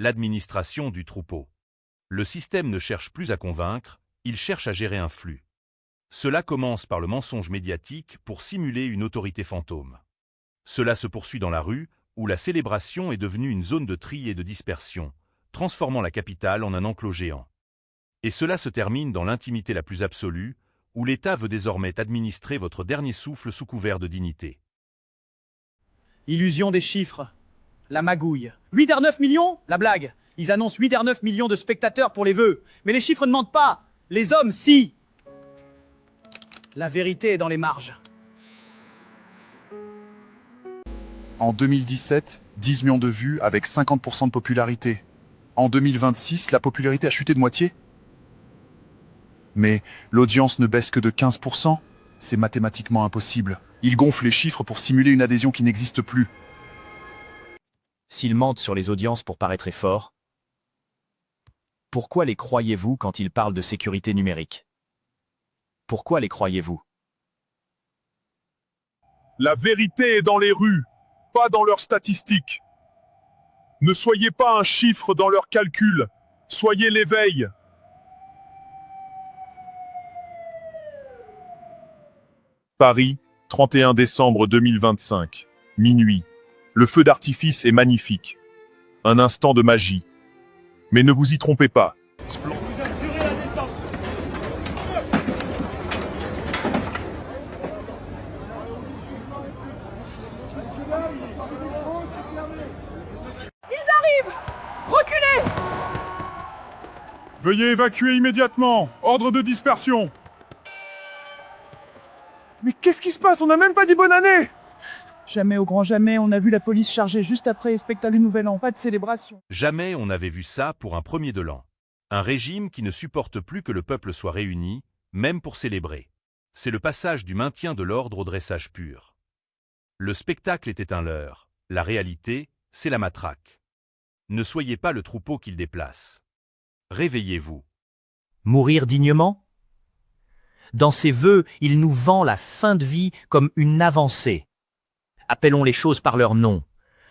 L'administration du troupeau. Le système ne cherche plus à convaincre, il cherche à gérer un flux. Cela commence par le mensonge médiatique pour simuler une autorité fantôme. Cela se poursuit dans la rue, où la célébration est devenue une zone de tri et de dispersion, transformant la capitale en un enclos géant. Et cela se termine dans l'intimité la plus absolue, où l'État veut désormais administrer votre dernier souffle sous couvert de dignité. Illusion des chiffres. La magouille. 8,9 millions? La blague. Ils annoncent 8,9 millions de spectateurs pour les vœux. Mais les chiffres ne mentent pas. Les hommes, si. La vérité est dans les marges. En 2017, 10 millions de vues avec 50% de popularité. En 2026, la popularité a chuté de moitié. Mais l'audience ne baisse que de 15%. C'est mathématiquement impossible. Ils gonflent les chiffres pour simuler une adhésion qui n'existe plus. S'ils mentent sur les audiences pour paraître forts, pourquoi les croyez-vous quand ils parlent de sécurité numérique? Pourquoi les croyez-vous? La vérité est dans les rues, pas dans leurs statistiques. Ne soyez pas un chiffre dans leurs calculs, soyez l'éveil. Paris, 31 décembre 2025, minuit. Le feu d'artifice est magnifique. Un instant de magie. Mais ne vous y trompez pas. Reculez! Veuillez évacuer immédiatement. Ordre de dispersion. Mais qu'est-ce qui se passe? On n'a même pas dit bonne année! Jamais au grand jamais, on a vu la police charger juste après spectacle du Nouvel An. Pas de célébration. Jamais on n'avait vu ça pour un premier de l'an. Un régime qui ne supporte plus que le peuple soit réuni, même pour célébrer. C'est le passage du maintien de l'ordre au dressage pur. Le spectacle était un leurre. La réalité, c'est la matraque. Ne soyez pas le troupeau qu'il déplace. Réveillez-vous. Mourir dignement? Dans ses vœux, il nous vend la fin de vie comme une avancée. Appelons les choses par leur nom.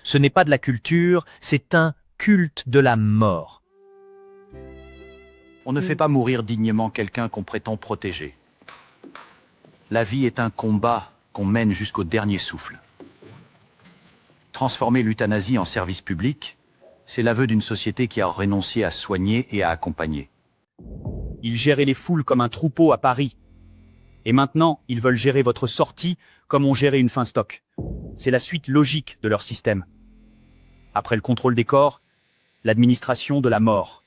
Ce n'est pas de la culture, c'est un culte de la mort. On ne fait pas mourir dignement quelqu'un qu'on prétend protéger. La vie est un combat qu'on mène jusqu'au dernier souffle. Transformer l'euthanasie en service public, c'est l'aveu d'une société qui a renoncé à soigner et à accompagner. Ils géraient les foules comme un troupeau à Paris. Et maintenant, ils veulent gérer votre sortie comme on gérait une fin stock. C'est la suite logique de leur système. Après le contrôle des corps, l'administration de la mort.